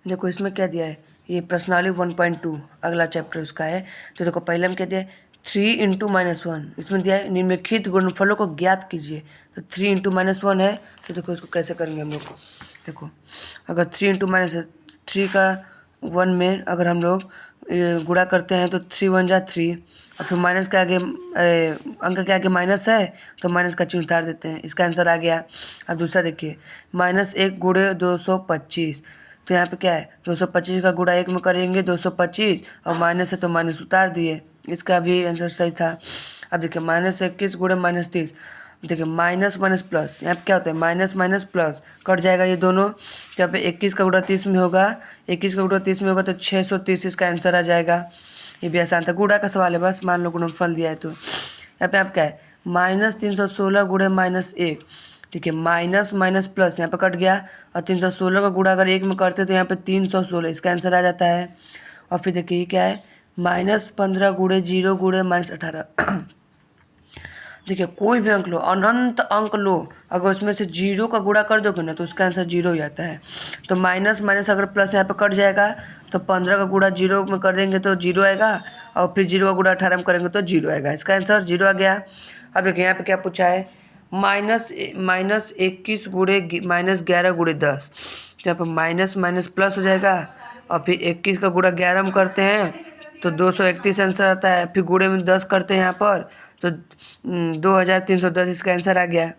देखो इसमें क्या दिया है, ये प्रश्नावली 1.2 अगला चैप्टर उसका है। तो देखो पहले में क्या दिया है, 3 × -1। इसमें दिया है निम्नलिखित गुणनफलों को ज्ञात कीजिए। तो 3 × -1 है, तो देखो इसको कैसे करेंगे हम लोग। देखो अगर 3 × -3 का 1 में अगर हम लोग गुणा करते हैं तो 3 × 1 = 3, और फिर माइनस के आगे अंक के आगे माइनस है तो माइनस का चिन्ह उतार देते हैं। इसका आंसर आ गया। अब दूसरा देखिए, -1 × 225। तो यहाँ पे क्या है, 225 का गुणा 1 में करेंगे 225, और माइनस है तो माइनस उतार दिए। इसका भी आंसर सही था। अब देखिए -21 × -30। देखिए माइनस माइनस प्लस, यहाँ पे क्या होता है, माइनस माइनस प्लस कट जाएगा ये दोनों। तो यहाँ पे 21 का गुणा 30 में होगा, 21 का गुणा 30 में होगा तो 630 इसका आंसर आ जाएगा। ये भी आसान था, गुणा का सवाल है बस, मान लो गुणनफल दिया है। तो यहाँ पे आप क्या है, -316 × -1। ठीक है, माइनस माइनस प्लस यहाँ पे कट गया, और 316 का गुणा अगर 1 में करते तो यहाँ पे 316 इसका आंसर आ जाता है। और फिर देखिए क्या है, -15 × 0 × -18। देखिए कोई भी अंक लो, अनंत अंक लो, अगर उसमें से 0 का गुणा कर दोगे ना तो उसका आंसर 0 ही आता है। तो माइनस माइनस अगर प्लस यहाँ पे कट जाएगा तो 15 का गुणा 0 में कर देंगे तो 0 आएगा, और फिर 0 का गुणा 18 में करेंगे तो 0 आएगा। इसका आंसर 0 आ गया। अब देखिए यहाँ पे क्या पूछा है, -21 × -11 × 10। तो यहाँ पर माइनस माइनस प्लस हो जाएगा, और फिर 21 का गुणा 11 में करते हैं तो 231 आंसर आता है। फिर गुणे में 10 करते हैं यहाँ पर तो 2310 इसका आंसर आ गया।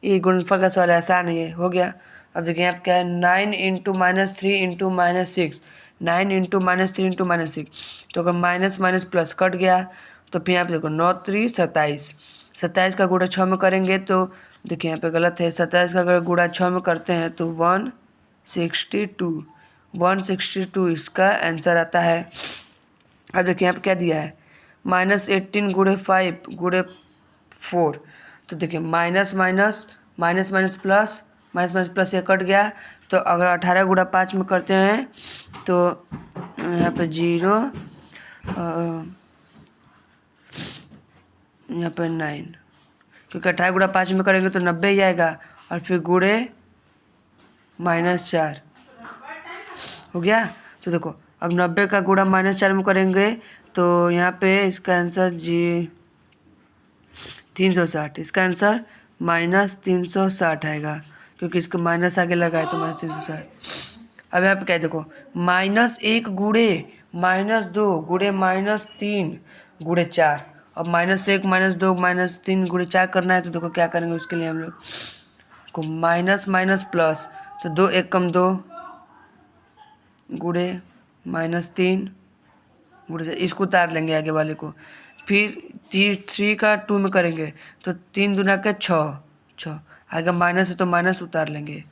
ये गुणनफल का सवाल आसान है, ये हो गया। अब देखिए यहाँ पे क्या है, 9 × -3 × -6। 9 × -3 × -6। तो अगर माइनस माइनस प्लस कट गया तो फिर यहाँ पे देखो 9 × 3 = 27। 27 का गुणा 6 में करेंगे तो देखिए यहाँ पे गलत है, 27 का अगर गुणा 6 में करते हैं तो 162 इसका आंसर आता है। अब देखिए यहाँ पे क्या दिया है, -18 × 5 × 4। तो देखिए minus minus minus minus plus, minus minus plus ये कट गया। तो अगर 18 × 5 में करते हैं तो यहाँ पे 0, यहाँ पे 9, क्योंकि 18 × 5 में करेंगे तो 90 ही आएगा, और फिर गुणे -4 हो गया। तो देखो अब 90 का गुणा -4 में करेंगे तो यहाँ पे इसका आंसर 360। इसका आंसर -360 आएगा, क्योंकि इसका माइनस आगे लगा है तो -360। अब यहाँ पे क्या है, देखो -1 गुणे -2 गुणे -3 गुणे 4। अब -1 -2 -3 गुणे 4 करना है तो देखो क्या करेंगे उसके लिए हम लोग को माइनस माइनस प्लस, तो 2 1 कम 2 गुणे -3 गुणे, इसको उतार लेंगे आगे वाले को। फिर 3 का 2 में करेंगे तो 3 दूना के 6 आगे माइनस है तो माइनस उतार लेंगे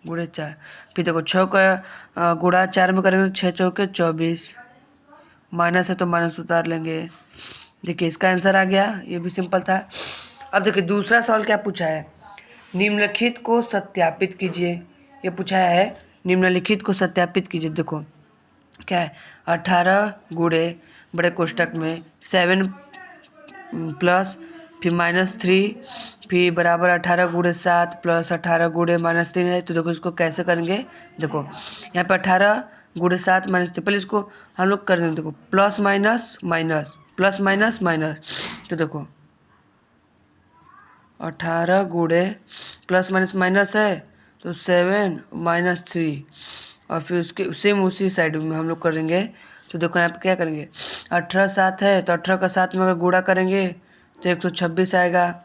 गुणे 4। फिर देखो 6 का गुणा 4 में करेंगे तो 6 चौके 24, माइनस है तो माइनस उतार लेंगे। देखिए इसका आंसर आ गया, ये भी सिंपल था। अब देखिए दूसरा सवाल क्या पूछा है, निम्नलिखित को सत्यापित कीजिए। ये पूछा है निम्नलिखित को सत्यापित कीजिए। देखो क्या है, 18 गुणे बड़े कोष्टक में 7 प्लस फिर -3 फिर बराबर 18 गुणे 7 प्लस 18 गुणे -3 है। तो देखो इसको कैसे करेंगे, देखो यहाँ पे 18 गुणे 7 -3, पहले इसको हम लोग कर देंगे। देखो plus minus minus plus minus minus, तो देखो 18 गुणे प्लस माइनस माइनस है तो 7 -3, और फिर उसके सेम उसी साइड में हम लोग करेंगे। तो देखो यहाँ पे क्या करेंगे, 18 7 है तो 18 का 7 में अगर गुणा करेंगे तो 126 आएगा,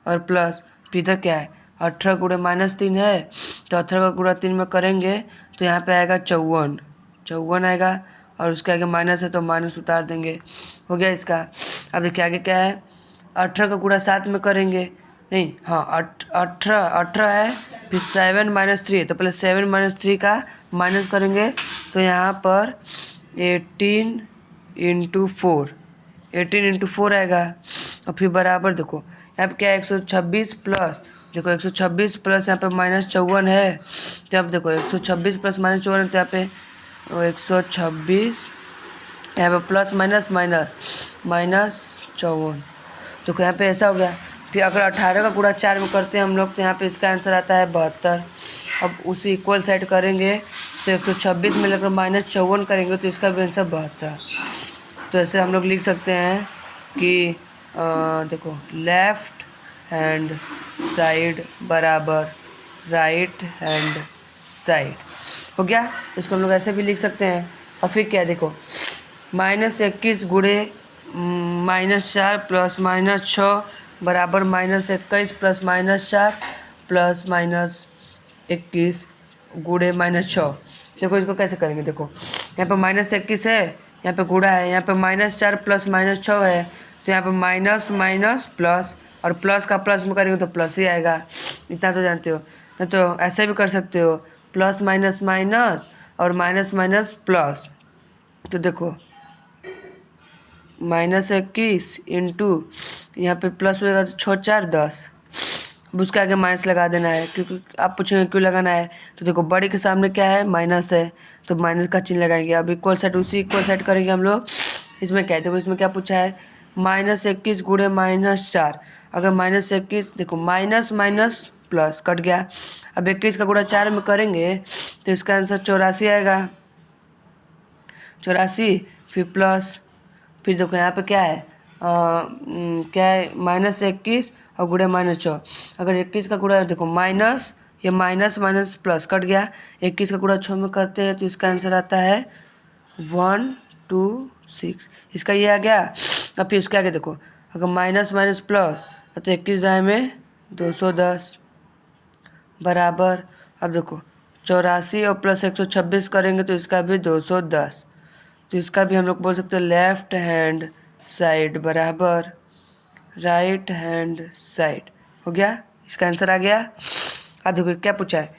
और प्लस फिर इधर क्या है, 18 गुणे -3 है तो 18 का गुणा 3 में करेंगे तो यहाँ पे आएगा 54 आएगा, और उसके आगे माइनस है तो माइनस उतार देंगे। हो गया इसका। अब देखिए आगे क्या है, 18 का गुणा 7 में करेंगे, नहीं हाँ 18 है, फिर 7 -3 है तो पहले 7 -3 का माइनस करेंगे तो यहाँ पर 18 × 4 आएगा, और फिर बराबर देखो यहाँ पे क्या है, 126 प्लस, देखो 126 प्लस यहाँ पे -54 है। तो अब देखो 126 प्लस -54 है तो यहाँ पे 126, यहाँ पे प्लस माइनस माइनस -54। तो यहाँ पे ऐसा हो गया। फिर अगर 18 का गुणा 4 में करते हैं हम लोग तो यहाँ पे इसका आंसर आता है 72। अब उसी इक्वल साइड करेंगे तो 126 में लगकर -54 करेंगे तो इसका भी आंसर 72। तो ऐसे हम लोग लिख सकते हैं कि देखो लेफ्ट हैंड साइड बराबर राइट हैंड साइड हो गया। इसको हम लोग ऐसे भी लिख सकते हैं। और फिर क्या है देखो, -21 गुणे -4 प्लस -6 बराबर -21 प्लस -4 प्लस -21 गुणे -6। देखो इसको कैसे करेंगे, देखो यहाँ पे -21 है, यहाँ पे गुणा है, यहाँ पे -4 प्लस -6 है, तो यहाँ पे माइनस माइनस प्लस, और प्लस का प्लस में करेंगे तो प्लस ही आएगा, इतना तो जानते हो। नहीं तो ऐसे भी कर सकते हो, प्लस माइनस माइनस और माइनस माइनस प्लस। तो देखो -21 इंटू यहाँ पे प्लस होगा तो 6 4 10, अब उसके आगे माइनस लगा देना है, क्योंकि आप पूछेंगे क्यों लगाना है। तो देखो बड़े के सामने क्या है, माइनस है, तो माइनस का चिन्ह लगाएंगे। अब इक्वल साइड उसी इक्वल साइड करेंगे हम लोग। इसमें क्या है देखो, इसमें क्या पूछा है, -21 गुणे -4। अगर -21 देखो माइनस माइनस प्लस कट गया। अब 21 का गुणा 4 में करेंगे तो इसका आंसर 84 आएगा, 84 फिर प्लस, फिर देखो यहाँ पे क्या है, क्या है -21 और गुणे -6। अगर 21 का गुणा देखो माइनस, ये माइनस माइनस प्लस कट गया, 21 का गुणा 6 में करते हैं तो इसका आंसर आता है 126, इसका ये आ गया। अब फिर इसके आगे देखो, अगर माइनस माइनस प्लस तो 21 दाएँ में 210 बराबर, अब देखो 84 और प्लस 126 करेंगे तो इसका भी 210, तो इसका भी हम लोग बोल सकते हैं लेफ्ट हैंड साइड बराबर राइट हैंड साइड हो गया, इसका आंसर आ गया। अब देखो क्या पूछा है,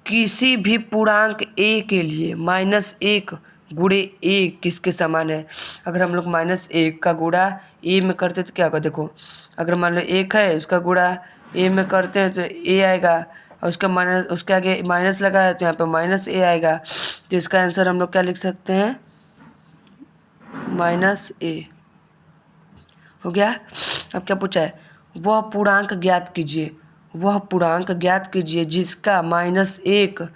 किसी भी पूर्णांक a के लिए -1 गुणे a किसके समान है। अगर हम लोग -1 का गुणा a में करते तो क्या होगा, देखो अगर मान लो 1 है, उसका गुणा a में करते हैं तो a आएगा, और उसका माइनस, उसके आगे माइनस लगा है तो यहाँ पे -a आएगा, तो इसका आंसर हम लोग क्या लिख सकते हैं, -a हो गया। अब क्या पूछा है, वह पूर्णांक ज्ञात कीजिए, वह पूर्णांक ज्ञात कीजिए जिसका -1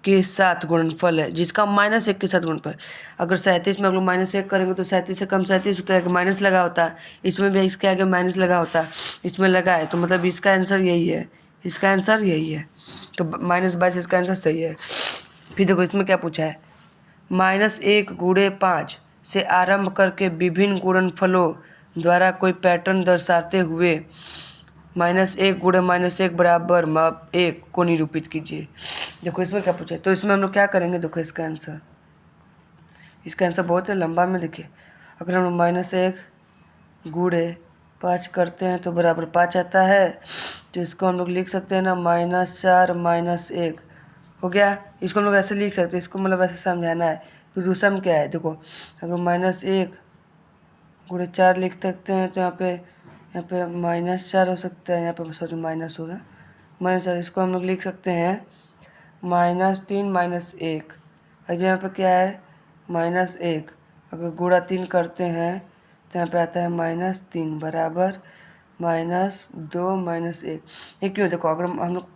के साथ गुणनफल है, जिसका -1 के साथ गुणनफल। अगर 37 में हम लोग -1 करेंगे तो 37 से कम 37, उसके आगे माइनस लगा होता है, इसमें भी इसके आगे माइनस लगा होता है, इसमें लगा है, तो मतलब इसका आंसर यही है, इसका आंसर यही है, तो -22 इसका आंसर सही है। फिर देखो इसमें क्या पूछा है, -1 गुणे 5 से आरंभ करके विभिन्न गुणनफलों द्वारा कोई पैटर्न दर्शाते हुए -1 गुणे -1 बराबर 1 को निरूपित कीजिए। देखो इसमें क्या पूछा है, तो इसमें हम लोग क्या करेंगे, देखो इसका आंसर बहुत है लंबा में। देखिए अगर हम -1 गुणे 5 करते हैं तो बराबर 5 आता है, तो इसको हम लोग लिख सकते हैं ना -4 -1 हो गया। इसको हम लोग ऐसे लिख सकते हैं, इसको मतलब ऐसे समझाना है। तो दूसरा में क्या है, देखो अगर -1 गुणे 4 लिख सकते हैं तो यहाँ पे -4 हो सकता है, यहाँ पे सॉरी माइनस होगा, -4, इसको हम लोग लिख सकते हैं -3 -1। अभी यहाँ पे क्या है -1, अगर गुणा 3 करते हैं तो यहाँ पे आता है -3 बराबर -2 -1। ये क्यों, देखो अगर हम लोग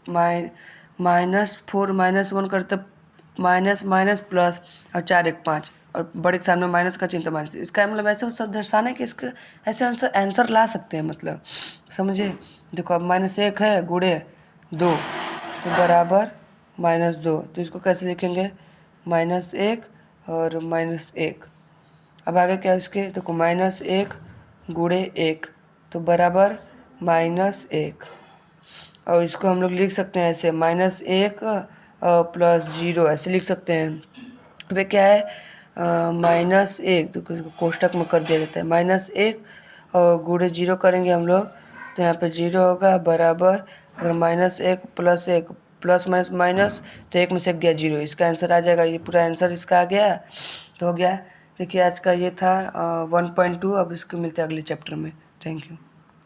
-4 -1 करते माइनस माइनस प्लस और 4 1 5 और बड़े के सामने माइनस का चिन्ह तो माइनस, इसका मतलब ऐसे सब दर्शाना है कि इसके ऐसे आंसर ला सकते हैं, मतलब समझे। देखो अब -1 है गुणे 2 तो बराबर -2, तो इसको कैसे लिखेंगे, -1 और -1। अब आगे क्या है इसके, देखो -1 गुणे 1 तो बराबर -1, और इसको हम लोग लिख सकते हैं ऐसे -1 प्लस 0 ऐसे लिख सकते हैं। वे क्या है -1, तो कोष्टक में कर दिया जाता है, -1 और गुणे 0 करेंगे हम लोग तो यहाँ पे 0 होगा बराबर, अगर -1 प्लस 1 प्लस माइनस माइनस तो 1 में से गया 0, इसका आंसर आ जाएगा। ये पूरा आंसर इसका आ गया, तो हो गया। देखिए आज का ये था 1.2। अब इसको मिलते हैं अगले चैप्टर में। Thank you.